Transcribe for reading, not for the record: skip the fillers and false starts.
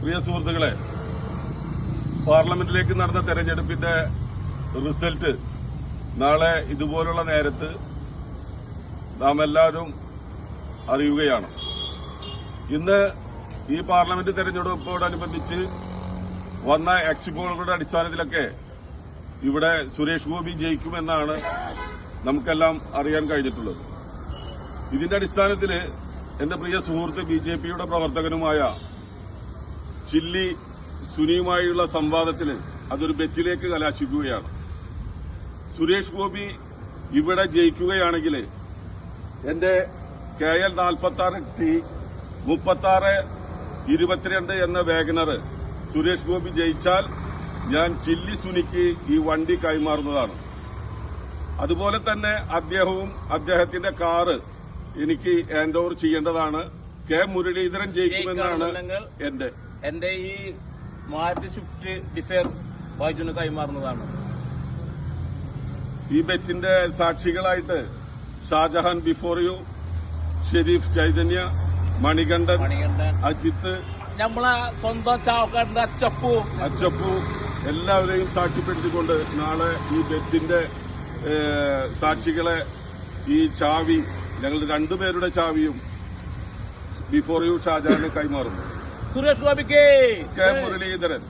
പ്രിയ സുഹൃത്തുക്കളെ, പാർലമെന്റിലേക്ക് നടന്ന തെരഞ്ഞെടുപ്പിന്റെ റിസൾട്ട് നാളെ ഇതുപോലുള്ള നേരത്ത് നാം എല്ലാവരും അറിയുകയാണ്. ഇന്ന് ഈ പാർലമെന്റ് തെരഞ്ഞെടുപ്പോടനുബന്ധിച്ച് വന്ന എക്സിറ്റ് അടിസ്ഥാനത്തിലൊക്കെ ഇവിടെ സുരേഷ് ഗോപി ജയിക്കുമെന്നാണ് നമുക്കെല്ലാം അറിയാൻ കഴിഞ്ഞിട്ടുള്ളത്. ഇതിന്റെ അടിസ്ഥാനത്തിൽ എന്റെ പ്രിയ സുഹൃത്ത് ബിജെപിയുടെ പ്രവർത്തകനുമായ ചില്ലി സുനിയുമായുള്ള സംവാദത്തിൽ അതൊരു ബെറ്റിലേക്ക് കലാശിക്കുകയാണ്. സുരേഷ് ഗോപി ഇവിടെ ജയിക്കുകയാണെങ്കിൽ എന്റെ KL 46T 3622 എന്ന വാഗനർ സുരേഷ് ഗോപി ജയിച്ചാൽ ഞാൻ ചില്ലി സുനിക്ക് ഈ വണ്ടി കൈമാറുന്നതാണ്. അതുപോലെ തന്നെ അദ്ദേഹവും അദ്ദേഹത്തിന്റെ കാറ് എനിക്ക് ഹാൻഡ് ഓവർ ചെയ്യേണ്ടതാണ്. കെ മുരളീധരൻ ജയിക്കുമെന്നാണ് എന്റെ ഈ മാരുതി സ്വിഫ്റ്റ് ഡിസയർ ബൈജുന് കൈമാറുന്നതാണ്. ഈ ബെറ്റിന്റെ സാക്ഷികളായിട്ട് ഷാജഹാൻ ബിഫോർ യു, ഷെരീഫ് ചൈതന്യ, മണികണ്ഠൻ, അജിത്ത്, നമ്മളെ സ്വന്തം ചാവക്കാരന്റെ അച്ചപ്പു എല്ലാവരെയും സാക്ഷ്യപ്പെടുത്തിക്കൊണ്ട് നാളെ ഈ ബെറ്റിന്റെ സാക്ഷികളെ ഈ ചാവി ഞങ്ങളുടെ രണ്ടുപേരുടെ ചാവിയും ബിഫോർ യു ഷാജഹാന് കൈമാറുന്നു. സുരേഷ് ഗോപിക്ക് കെ മുരളീധരൻ.